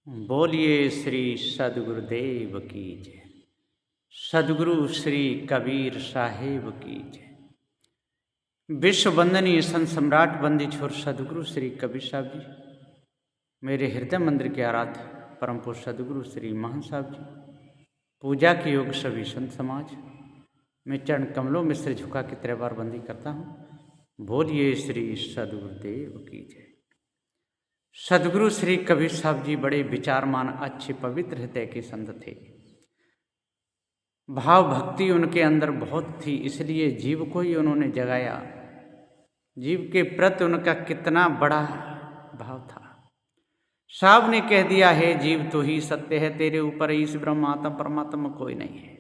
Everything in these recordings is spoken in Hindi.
बोलिए श्री सदगुरुदेव की जय। सदगुरु श्री कबीर साहेब की जय। विश्व वंदनीय संत सम्राट बंदी छोर सदगुरु श्री कबीर साहब जी, मेरे हृदय मंदिर के आराध्य परम पुरुष सदगुरु श्री महान साहब जी, पूजा के योग सभी संत समाज, मैं चरण कमलों में सिर झुका के 3 बार बंदी करता हूँ। बोलिए श्री सदगुरुदेव की जय। सदगुरु श्री कबीर साहब जी बड़े विचारमान, अच्छे, पवित्र हृदय के संत थे। भाव भक्ति उनके अंदर बहुत थी, इसलिए जीव को ही उन्होंने जगाया। जीव के प्रति उनका कितना बड़ा भाव था। साहब ने कह दिया है, जीव तो ही सत्य है, तेरे ऊपर ईश ब्रह्म आत्म परमात्मा कोई नहीं है।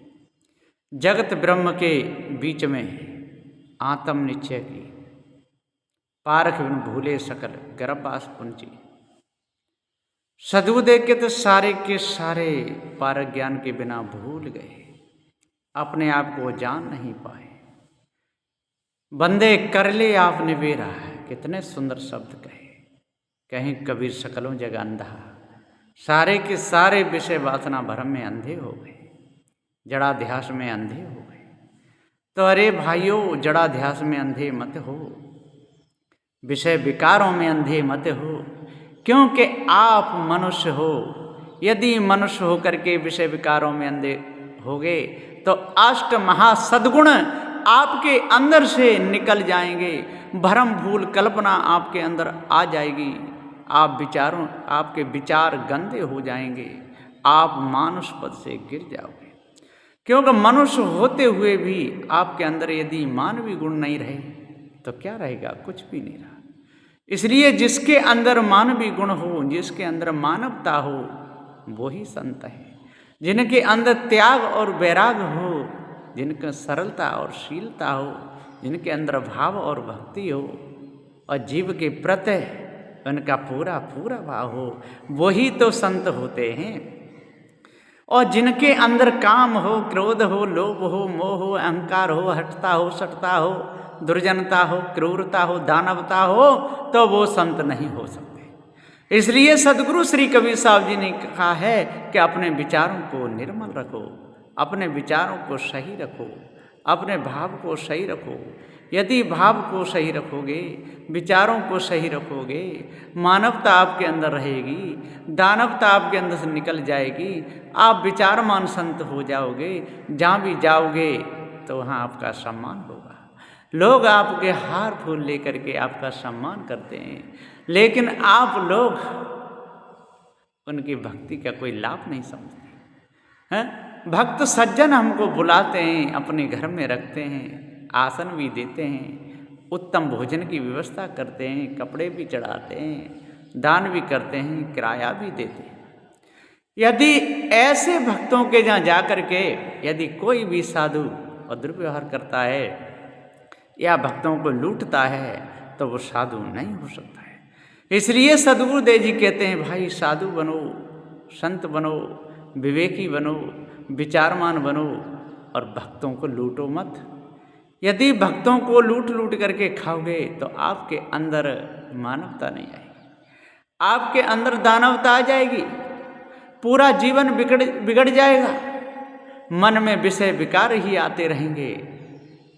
जगत ब्रह्म के बीच में आत्म निश्चय की पारख बिन भूले सकल गर्भास पुंजी। सदगुरुदेव के तो सारे के सारे पारक ज्ञान के बिना भूल गए, अपने आप को जान नहीं पाए। बंदे कर ले आपने बेरा, कितने सुंदर शब्द कहे। कहीं कबीर सकलों जगह अंधा, सारे के सारे विषय वासना भरम में अंधे हो गए, जड़ाध्यास में अंधे हो गए। तो अरे भाइयों, जड़ाध्यास में अंधे मत हो, विषय विकारों में अंधे मत हो, क्योंकि आप मनुष्य हो। यदि मनुष्य होकर के विषय विकारों में अंधे होगे तो अष्ट महासद्गुण आपके अंदर से निकल जाएंगे, भ्रम भूल कल्पना आपके अंदर आ जाएगी, आपके विचार गंदे हो जाएंगे, आप मानुष पद से गिर जाओगे। क्योंकि मनुष्य होते हुए भी आपके अंदर यदि मानवीय गुण नहीं रहे तो क्या रहेगा? कुछ भी नहीं रहा। इसलिए जिसके अंदर मानवीय गुण हो, जिसके अंदर मानवता हो, वो ही संत है। जिनके अंदर त्याग और वैराग हो, जिनका सरलता और शीलता हो, जिनके अंदर भाव और भक्ति हो, और जीव के प्रति उनका पूरा पूरा भाव हो, वही तो संत होते हैं। और जिनके अंदर काम हो, क्रोध हो, लोभ हो, मोह हो, अहंकार हो, हठता हो, सटता हो, दुर्जनता हो, क्रूरता हो, दानवता हो, तो वो संत नहीं हो सकते। इसलिए सदगुरु श्री कबीर साहब जी ने कहा है कि अपने विचारों को निर्मल रखो, अपने विचारों को सही रखो, अपने भाव को सही रखो। यदि भाव को सही रखोगे, विचारों को सही रखोगे, मानवता आपके अंदर रहेगी, दानवता आपके अंदर से निकल जाएगी, आप विचारमान संत हो जाओगे। जहाँ भी जाओगे तो वहाँ आपका सम्मान होगा। लोग आपके हार फूल लेकर के आपका सम्मान करते हैं, लेकिन आप लोग उनकी भक्ति का कोई लाभ नहीं समझते हैं। भक्त सज्जन हमको बुलाते हैं, अपने घर में रखते हैं, आसन भी देते हैं, उत्तम भोजन की व्यवस्था करते हैं, कपड़े भी चढ़ाते हैं, दान भी करते हैं, किराया भी देते हैं। यदि ऐसे भक्तों के जहाँ जा कर के यदि कोई भी साधु और दुर्व्यवहार करता है या भक्तों को लूटता है तो वो साधु नहीं हो सकता है। इसलिए सदगुरुदेव जी कहते हैं, भाई साधु बनो, संत बनो, विवेकी बनो, विचारमान बनो, और भक्तों को लूटो मत। यदि भक्तों को लूट लूट करके खाओगे तो आपके अंदर मानवता नहीं आएगी, आपके अंदर दानवता आ जाएगी, पूरा जीवन बिगड़ जाएगा, मन में विषय विकार ही आते रहेंगे,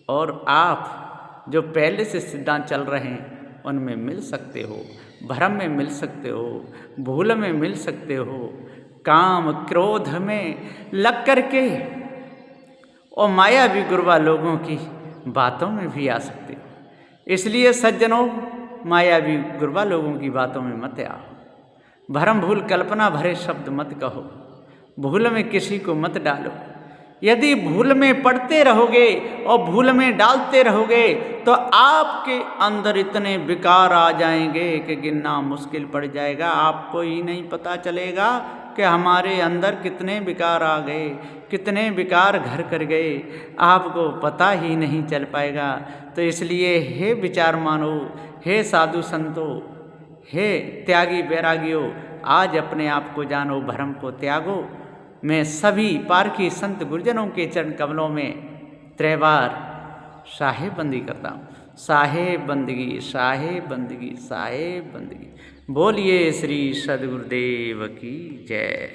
और आप जो पहले से सिद्धांत चल रहे हैं उनमें मिल सकते हो, भ्रम में मिल सकते हो, भूल में मिल सकते हो, काम क्रोध में लग करके और मायावी गुरबा लोगों की बातों में भी आ सकते हो। इसलिए सज्जनों, मायावी गुरबा लोगों की बातों में मत आओ, भ्रम भूल कल्पना भरे शब्द मत कहो, भूल में किसी को मत डालो। यदि भूल में पड़ते रहोगे और भूल में डालते रहोगे तो आपके अंदर इतने विकार आ जाएंगे कि गिनना मुश्किल पड़ जाएगा। आपको ही नहीं पता चलेगा कि हमारे अंदर कितने विकार आ गए, कितने विकार घर कर गए, आपको पता ही नहीं चल पाएगा। तो इसलिए हे विचार मानो, हे साधु संतो, हे त्यागी बैरागियों, आज अपने आप को जानो, भ्रम को त्यागो। मैं सभी पारखी संत गुरुजनों के चरण कमलों में 3 बार साहेब बंदी करता हूँ। साहेब बंदगी, साहेब बंदगी, साहेब बंदगी। बोलिए श्री सद्गुरुदेव की जय।